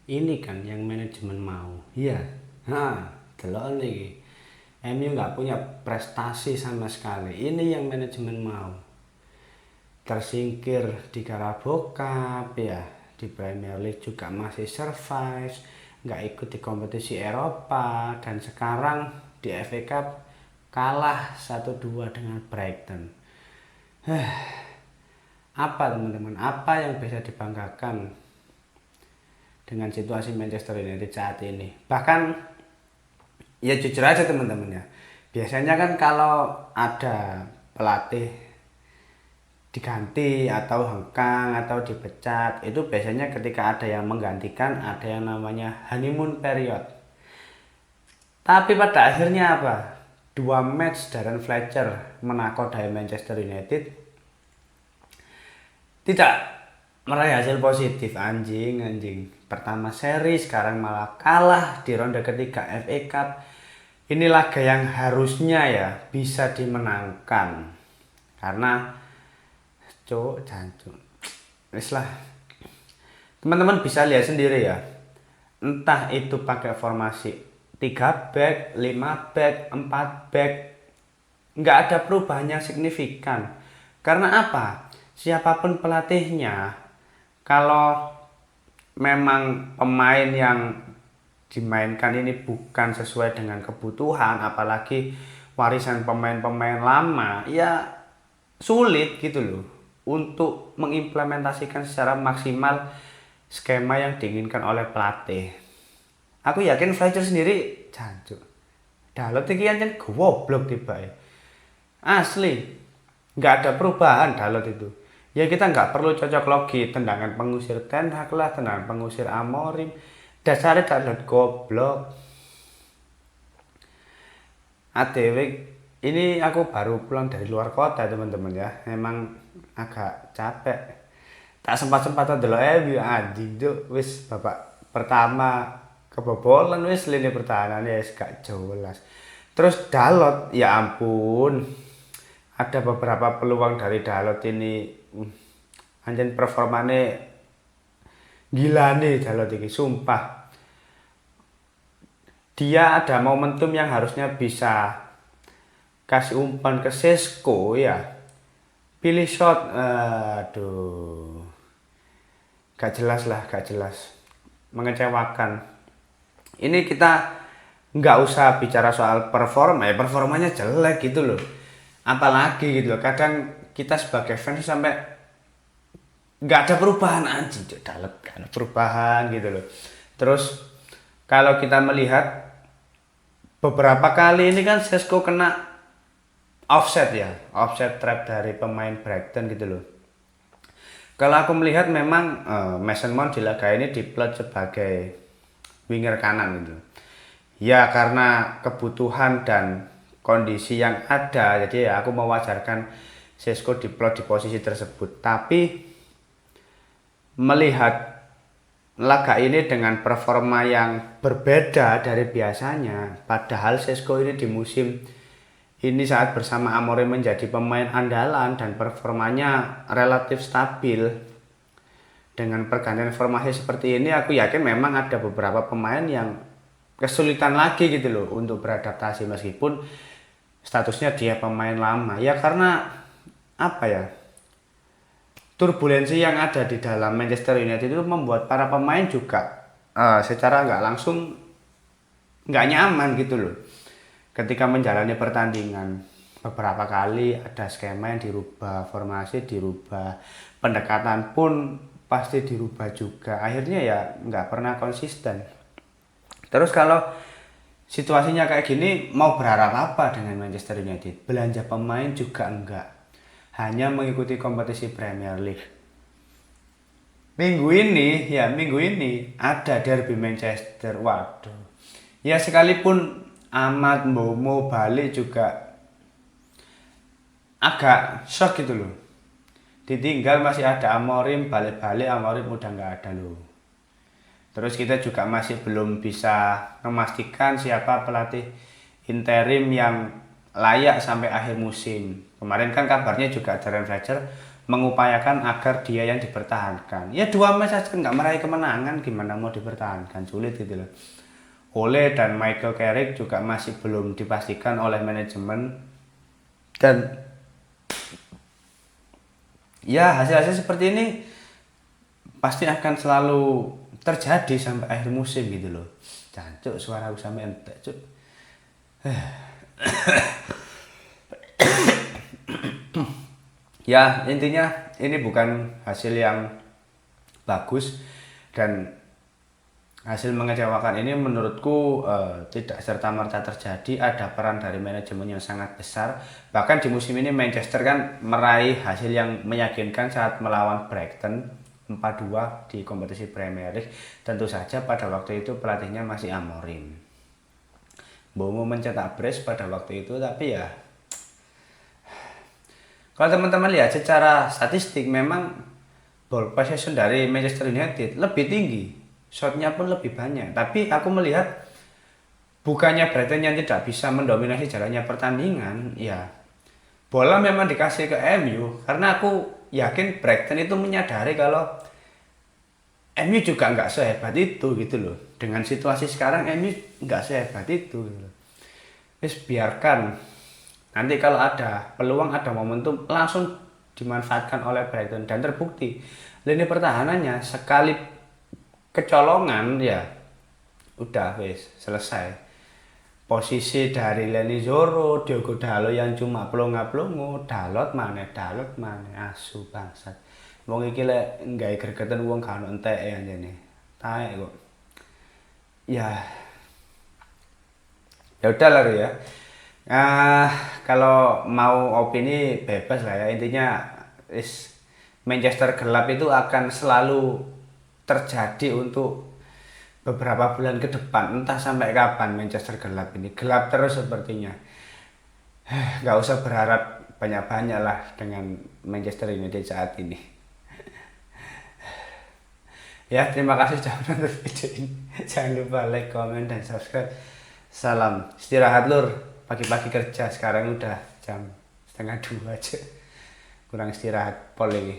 Ini kan yang manajemen mau. Iya. Delok nih. MU nggak punya prestasi sama sekali. Ini yang manajemen mau. Tersingkir di Carabao Cup ya. Di Premier League juga masih survive. Nggak ikut di kompetisi Eropa. Dan sekarang di FA Cup kalah 1-2 dengan Brighton. Apa teman-teman? Apa yang bisa dibanggakan dengan situasi Manchester United saat ini? Bahkan ya jujur aja teman-teman ya. Biasanya kan kalau ada pelatih diganti atau hengkang atau dipecat, itu biasanya ketika ada yang menggantikan ada yang namanya honeymoon period. Tapi pada akhirnya apa? Dua match Darren Fletcher menakodai Manchester United tidak meraih hasil positif. Anjing. Pertama seri, sekarang malah kalah di ronde ketiga FA Cup. Ini laga yang harusnya ya bisa dimenangkan. Karena jancuk. Wis lah. Teman-teman bisa lihat sendiri ya. Entah itu pakai formasi 3 back, 5 back, 4 back, nggak ada perubahan yang signifikan. Karena apa? Siapapun pelatihnya, kalau memang pemain yang dimainkan ini bukan sesuai dengan kebutuhan, apalagi warisan pemain-pemain lama, ya sulit gitu loh untuk mengimplementasikan secara maksimal skema yang diinginkan oleh pelatih. Aku yakin Fletcher sendiri jancuk. Dalot iki kan goblok tiba. Asli, nggak ada perubahan Dalot itu. Ya kita nggak perlu cocok logi tendangan pengusir Ten Hag lah, tendangan pengusir Amorim. Dasarnya Dalot goblok. ATW ini aku baru pulang dari luar kota teman-teman ya. Emang agak capek. Tak sempat-sempat delok MU anjing tuh wis babak pertama kebobolan wis lini pertahanannya wis gak jelas. Terus Dalot ya ampun. Ada beberapa peluang dari Dalot ini. Anjing performanya gila nih Dalot ini sumpah. Dia ada momentum yang harusnya bisa kasih umpan ke Sesko ya. Pilih shot, aduh. Gak jelas lah, gak jelas. Mengecewakan. Ini kita nggak usah bicara soal performa, ya performanya jelek gitu loh. Apalagi gitu loh. Kadang kita sebagai fans sampai nggak ada perubahan anjing, dalam gak ada perubahan gitu loh. Terus kalau kita melihat beberapa kali ini kan Sesko kena offset ya, offset trap dari pemain Brighton gitu loh. Kalau aku melihat memang Mason Mount di laga ini diplot sebagai winger kanan gitu. Ya karena kebutuhan dan kondisi yang ada, jadi ya aku mewajarkan Sesko diplot di posisi tersebut. Tapi melihat laga ini dengan performa yang berbeda dari biasanya, padahal Sesko ini di musim ini saat bersama Amorim menjadi pemain andalan dan performanya relatif stabil. Dengan pergantian formasi seperti ini, aku yakin memang ada beberapa pemain yang kesulitan lagi gitu loh untuk beradaptasi meskipun statusnya dia pemain lama. Ya karena apa ya? Turbulensi yang ada di dalam Manchester United itu membuat para pemain juga secara nggak langsung nggak nyaman gitu loh ketika menjalani pertandingan. Beberapa kali ada skema yang dirubah, formasi dirubah, pendekatan pun pasti dirubah juga, akhirnya ya nggak pernah konsisten. Terus kalau situasinya kayak gini mau berharap apa dengan Manchester United? Belanja pemain juga enggak, hanya mengikuti kompetisi Premier League. Minggu ini ada derby Manchester. Waduh. Ya sekalipun Ahmad Momo balik juga agak shock gitu loh. Ditinggal masih ada Amorim, balik-balik Amorim udah nggak ada loh. Terus kita juga masih belum bisa memastikan siapa pelatih interim yang layak sampai akhir musim. Kemarin kan kabarnya juga Darren Fletcher mengupayakan agar dia yang dipertahankan. Ya 2 match saja nggak meraih kemenangan, gimana mau dipertahankan, sulit gitu loh. Ole dan Michael Carrick juga masih belum dipastikan oleh manajemen, dan ya hasil-hasil seperti ini pasti akan selalu terjadi sampai akhir musim gitu loh. Cancuk, suara aku sampai entek cuk. Ya intinya ini bukan hasil yang bagus, dan hasil mengecewakan ini menurutku tidak serta-merta terjadi. Ada peran dari manajemen yang sangat besar. Bahkan di musim ini Manchester kan meraih hasil yang meyakinkan saat melawan Brighton 4-2 di kompetisi Premier League. Tentu saja pada waktu itu pelatihnya masih Amorim. Bomo mencetak brace pada waktu itu, tapi ya kalau teman-teman lihat secara statistik memang ball possession dari Manchester United lebih tinggi, shotnya pun lebih banyak. Tapi aku melihat bukannya Brighton yang tidak bisa mendominasi jalannya pertandingan, ya bola memang dikasih ke MU karena aku yakin Brighton itu menyadari kalau MU juga nggak sehebat itu gitu loh. Dengan situasi sekarang MU nggak sehebat itu gitu loh. Terus biarkan nanti kalau ada peluang, ada momentum, langsung dimanfaatkan oleh Brighton, dan terbukti lini pertahanannya sekali kecolongan ya udah wes selesai. Posisi dari Leny Zoro, Diogo Dalot yang cuma plonga-plongo, Dalot mana asu bangsat. Wong iki lek nggawe gregeten wong gak ono enteke anjene. Taek kok. Ya. Ya udah lah ya. Kalau mau opini bebas lah ya, intinya Manchester gelap itu akan selalu terjadi untuk beberapa bulan ke depan, entah sampai kapan Manchester gelap ini, gelap terus sepertinya. Nggak usah berharap banyak-banyak lah dengan Manchester United saat ini. Ya, terima kasih sudah menonton video ini. Jangan lupa like, komen, dan subscribe. Salam istirahat lur. Pagi-pagi kerja, sekarang udah jam 1:30 aja. Kurang istirahat pol ini.